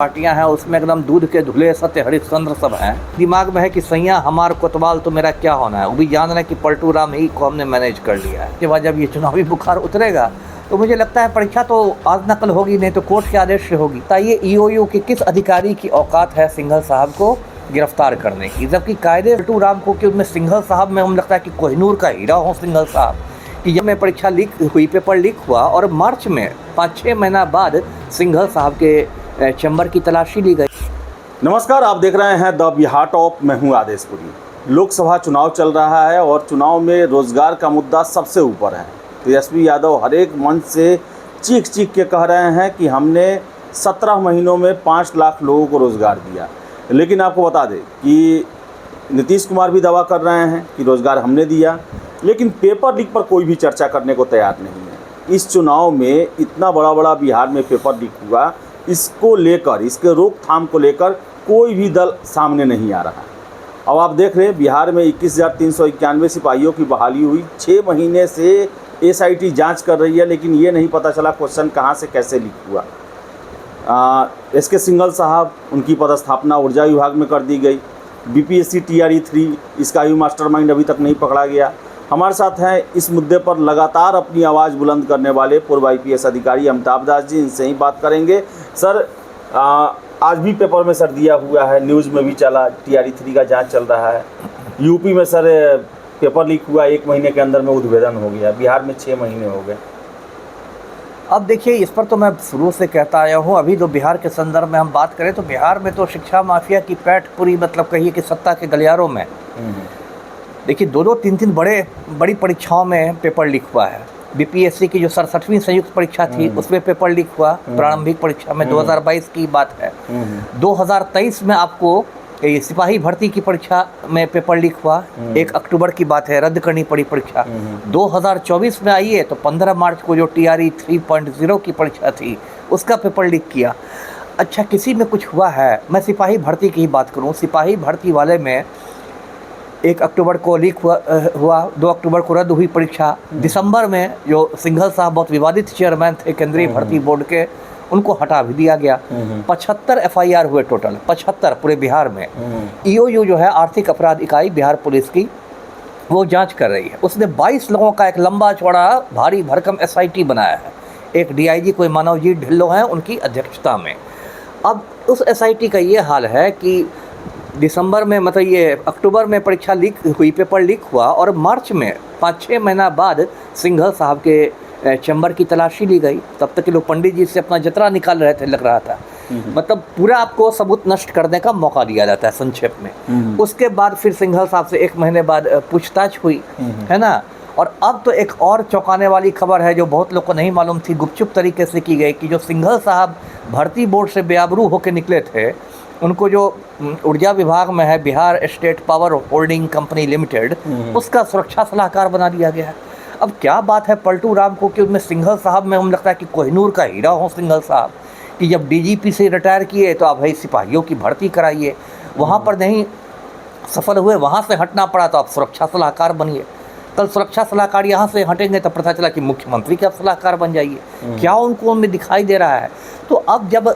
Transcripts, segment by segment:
पार्टियां हैं उसमें एकदम दूध के धुले सत्य हरिश्चंद्र सब हैं। दिमाग में है कि सैया हमार कोतवाल तो मेरा क्या होना है। वो भी जान रहे हैं कि पलटू राम ही को हमने मैनेज कर लिया है। उसके बाद जब ये चुनावी बुखार उतरेगा तो मुझे लगता है परीक्षा तो आज नकल होगी, नहीं तो कोर्ट के आदेश से होगी। बताइए ईओयू के किस अधिकारी की औकात है सिंघल साहब को गिरफ्तार करने की, जबकि कायदे पलटू राम को कि उसमें सिंघल साहब में हमें लगता है कि कोहिनूर का हीरा हो सिंघल साहब कि जब में परीक्षा लीक हुई, पेपर लीक हुआ और मार्च में 5-6 महीना बाद सिंघल साहब के चैम्बर की तलाशी ली गई। नमस्कार, आप देख रहे हैं द बिहार टॉप। मैं हूं आदेशपुरी। लोकसभा चुनाव चल रहा है और चुनाव में रोजगार का मुद्दा सबसे ऊपर है। तेजस्वी यादव हर एक मंच से चीख चीख के कह रहे हैं कि हमने 17 महीनों में 5 लाख लोगों को रोजगार दिया। लेकिन आपको बता दें कि नीतीश कुमार भी दावा कर रहे हैं कि रोजगार हमने दिया, लेकिन पेपर लीक पर कोई भी चर्चा करने को तैयार नहीं है। इस चुनाव में इतना बड़ा बिहार में पेपर लीक हुआ, इसको लेकर, इसके रोकथाम को लेकर कोई भी दल सामने नहीं आ रहा। अब आप देख रहे हैं बिहार में 21,391 सिपाहियों की बहाली हुई। 6 महीने से एसआईटी जांच कर रही है, लेकिन ये नहीं पता चला क्वेश्चन कहां से कैसे लीक हुआ। एसके सिंघल साहब, उनकी पदस्थापना ऊर्जा विभाग में कर दी गई। बीपीएससी टीआरई 3 इसका भी मास्टरमाइंड अभी तक नहीं पकड़ा गया। हमारे साथ हैं इस मुद्दे पर लगातार अपनी आवाज़ बुलंद करने वाले पूर्व आईपीएस अधिकारी अमिताभ दास जी। इनसे ही बात करेंगे। सर, आज भी पेपर में सर दिया हुआ है, न्यूज़ में भी चला, टीआरई 3 का जांच चल रहा है। यूपी में सर पेपर लीक हुआ, 1 महीने के अंदर में उद्भेदन हो गया। बिहार में 6 महीने हो गए। अब देखिए, इस पर तो मैं शुरू से कहता आया हूँ। अभी तो बिहार के संदर्भ में हम बात करें तो बिहार में तो शिक्षा माफिया की पैठ पूरी, मतलब कहिए कि सत्ता के गलियारों में। देखिए, 2-2, 3-3 बड़ी परीक्षाओं में पेपर लीक हुआ है। बीपीएससी की जो 67वीं संयुक्त परीक्षा थी उसमें पेपर लीक हुआ, प्रारंभिक परीक्षा में 2022 की बात है। 2023 में आपको सिपाही भर्ती की परीक्षा में पेपर लीक हुआ, 1 अक्टूबर की बात है, रद्द करनी पड़ी परीक्षा। 2024 में आइए तो 15 मार्च को जो टीआरई 3.0 की परीक्षा थी उसका पेपर लीक किया। अच्छा, किसी में कुछ हुआ है? मैं सिपाही भर्ती की ही बात करूं। सिपाही भर्ती वाले में 1 अक्टूबर को लीक हुआ, 2 अक्टूबर को रद्द हुई परीक्षा। दिसंबर में जो सिंघल साहब बहुत विवादित चेयरमैन थे केंद्रीय भर्ती बोर्ड के, उनको हटा भी दिया गया। 75 एफआईआर हुए टोटल, 75 पूरे बिहार में। ईओयू जो है आर्थिक अपराध इकाई बिहार पुलिस की, वो जांच कर रही है। उसने 22 लोगों का एक लंबा चौड़ा भारी भरकम एसआईटी बनाया है। एक डीआईजी कोई मानवजीत ढिल्लो हैं उनकी अध्यक्षता में। अब उस एसआईटी का ये हाल है कि दिसंबर में, मतलब ये अक्टूबर में परीक्षा लीक हुई, पेपर लीक हुआ और मार्च में 5-6 महीना बाद सिंघल साहब के चैम्बर की तलाशी ली गई। तब तक के लोग पंडित जी से अपना जतरा निकाल रहे थे, लग रहा था। मतलब पूरा आपको सबूत नष्ट करने का मौका दिया जाता है संक्षेप में। उसके बाद फिर सिंघल साहब से 1 महीने बाद पूछताछ हुई, है ना। और अब तो एक और चौंकाने वाली खबर है जो बहुत लोग को नहीं मालूम थी, गुपचुप तरीके से की गई, कि जो सिंघल साहब भर्ती बोर्ड से बेआबरू होकर निकले थे, उनको जो ऊर्जा विभाग में है Bihar state power holding company limited, उसका सुरक्षा सलाहकार बना दिया गया है। अब क्या बात है पलटू राम को कि उसमें सिंघल साहब में हमें लगता है कि कोहिनूर का हीरा हो सिंघल साहब, कि जब डीजीपी से रिटायर किए तो आप भाई सिपाहियों की भर्ती कराइए, वहाँ पर नहीं सफल हुए, वहाँ से हटना पड़ा तो आप सुरक्षा सलाहकार बनिए। कल सुरक्षा सलाहकार यहाँ से हटेंगे तो पता चला कि मुख्यमंत्री के आप सलाहकार बन जाइए। क्या उनको उनमें दिखाई दे रहा है? तो अब जब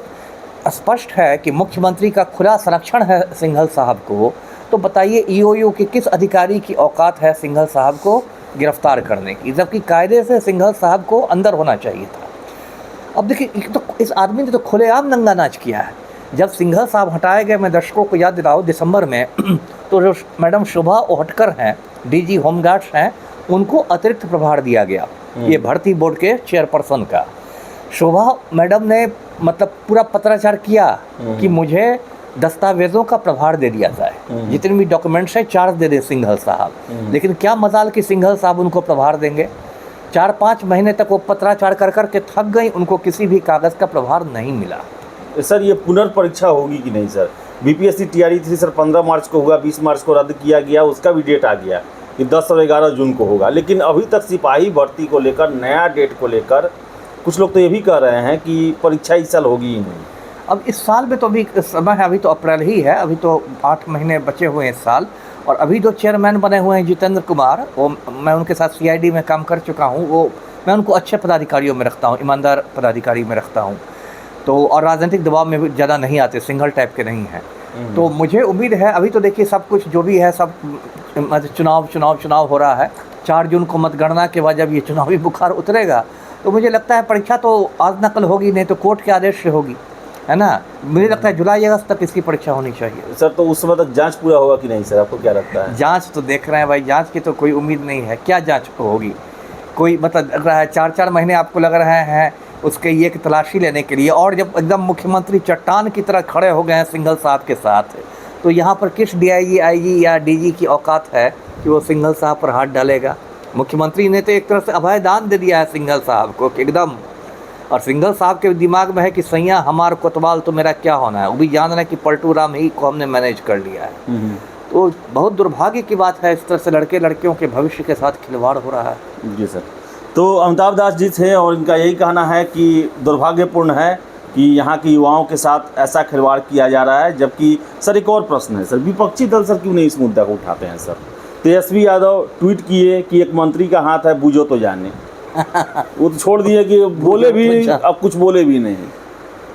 स्पष्ट है कि मुख्यमंत्री का खुला संरक्षण है सिंघल साहब को, तो बताइए ईओयू के किस अधिकारी की औकात है सिंघल साहब को गिरफ्तार करने की, जबकि कायदे से सिंघल साहब को अंदर होना चाहिए था। अब देखिए, तो इस आदमी ने तो खुलेआम नंगा नाच किया है। जब सिंघल साहब हटाए गए, मैं दर्शकों को याद दिलाऊं, दिसंबर में तो जो मैडम शोभा ओहटकर हैं, डीजी होमगार्ड्स हैं, उनको अतिरिक्त प्रभार दिया गया ये भर्ती बोर्ड के चेयरपर्सन का। शोभा मैडम ने मतलब पूरा पत्राचार किया कि मुझे दस्तावेजों का प्रभार दे दिया जाए, जितने भी डॉक्यूमेंट्स हैं चार्ज दे दे सिंघल साहब। लेकिन क्या मजाल कि सिंघल साहब उनको प्रभार देंगे। 4-5 महीने तक वो पत्राचार कर करके थक गई, उनको किसी भी कागज़ का प्रभार नहीं मिला। सर, ये पुनर्परीक्षा होगी कि नहीं सर? बीपीएससी टीआरई 3 सर 15 मार्च को हुआ, 20 मार्च को रद्द किया गया, उसका भी डेट आ गया कि 10 और 11 जून को होगा। लेकिन अभी तक सिपाही भर्ती को लेकर, नया डेट को लेकर कुछ लोग तो ये भी कह रहे हैं कि परीक्षा इस साल होगी ही नहीं। अब इस साल में तो अभी समय है, अभी तो अप्रैल ही है, अभी तो 8 महीने बचे हुए हैं इस साल। और अभी जो चेयरमैन बने हुए हैं जितेंद्र कुमार, वो मैं उनके साथ सीआईडी में काम कर चुका हूँ, वो मैं उनको अच्छे पदाधिकारियों में रखता हूँ, ईमानदार पदाधिकारी में रखता हूँ। तो और राजनीतिक दबाव में भी ज़्यादा नहीं आते, सिंगल टाइप के नहीं हैं। तो मुझे उम्मीद है, अभी तो देखिए सब कुछ जो भी है सब मतलब चुनाव हो रहा है। 4 जून को मतगणना के बाद जब ये चुनावी बुखार उतरेगा तो मुझे लगता है परीक्षा तो आज नकल होगी, नहीं तो कोर्ट के आदेश से होगी, है ना। मुझे लगता है जुलाई अगस्त तक इसकी परीक्षा होनी चाहिए। सर तो उस समय तक जांच पूरा होगा कि नहीं सर, आपको क्या लगता है? जांच तो देख रहे हैं भाई, जांच की तो कोई उम्मीद नहीं है। क्या जांच होगी? कोई मतलब लग रहा है 4-4 महीने आपको लग रहे हैं उसके ये की तलाशी लेने के लिए, और जब एकदम मुख्यमंत्री चट्टान की तरह खड़े हो गए हैं सिंघल साहब के साथ, तो यहाँ पर किस DIG IG या DG की औकात है कि वो सिंघल साहब पर हाथ डालेगा? मुख्यमंत्री ने तो एक तरह से अभय दान दे दिया है सिंघल साहब को कि एकदम, और सिंघल साहब के दिमाग में है कि सैया हमार कोतवाल तो मेरा क्या होना है। वो भी जान रहे हैं कि पलटू राम ही को हमने मैनेज कर लिया है। तो बहुत दुर्भाग्य की बात है, इस तरह से लड़के लड़कियों के भविष्य के साथ खिलवाड़ हो रहा है। जी सर। तो अमिताभ दास जी थे और इनका यही कहना है कि दुर्भाग्यपूर्ण है कि यहाँ के युवाओं के साथ ऐसा खिलवाड़ किया जा रहा है। जबकि सर एक और प्रश्न है सर, विपक्षी दल सर क्यों नहीं इस मुद्दा को उठाते हैं सर? तेजस्वी यादव ट्वीट किए कि एक मंत्री का हाथ है बूझो तो जाने, वो तो छोड़ दिए कि बोले भी, अब कुछ बोले भी नहीं।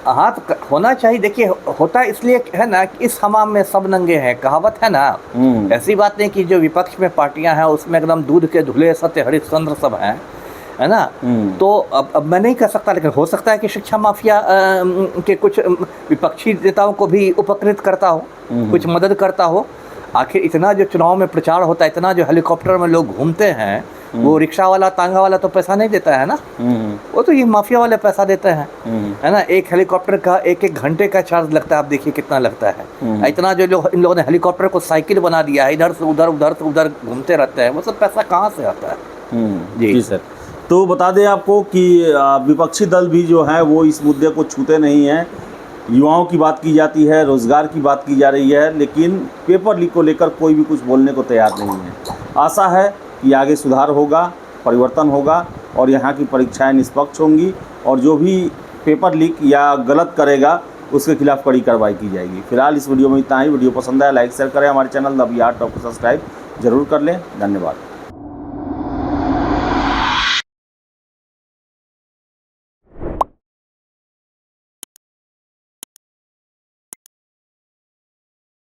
हाथ होना चाहिए। देखिए होता इसलिए है ना कि इस हमाम में सब नंगे हैं, कहावत है ना। ऐसी बात नहीं कि जो विपक्ष में पार्टियां हैं उसमें एकदम दूध के धुले सत्य हरिश्चंद्र सब हैं, है ना। तो अब मैं नहीं कह सकता, लेकिन हो सकता है कि शिक्षा माफिया के कुछ विपक्षी नेताओं को भी उपकृत करता हो, कुछ मदद करता हो। आखिर इतना जो चुनाव में प्रचार होता है, इतना जो हेलीकॉप्टर में लोग घूमते हैं, वो रिक्शा वाला तांगा वाला तो पैसा नहीं देता है ना, वो तो ये माफिया वाले पैसा देते हैं, है ना। एक हेलीकॉप्टर का 1-1 घंटे का चार्ज लगता है, आप देखिए कितना लगता है। इतना जो लोग, इन लोगों ने हेलीकॉप्टर को साइकिल बना दिया है, इधर से उधर उधर से उधर घूमते रहते हैं, वो सब पैसा कहाँ से आता है? जी सर। तो बता दें आपको कि विपक्षी दल भी जो है वो इस मुद्दे को छूते नहीं हैं। युवाओं की बात की जाती है, रोज़गार की बात की जा रही है, लेकिन पेपर लीक को लेकर कोई भी कुछ बोलने को तैयार नहीं है। आशा है कि आगे सुधार होगा, परिवर्तन होगा और यहाँ की परीक्षाएं निष्पक्ष होंगी और जो भी पेपर लीक या गलत करेगा उसके खिलाफ कड़ी कार्रवाई की जाएगी। फिलहाल इस वीडियो में इतना ही। वीडियो पसंद आया लाइक शेयर करें, हमारे चैनल द बिहार टॉप को सब्सक्राइब जरूर कर लें। धन्यवाद।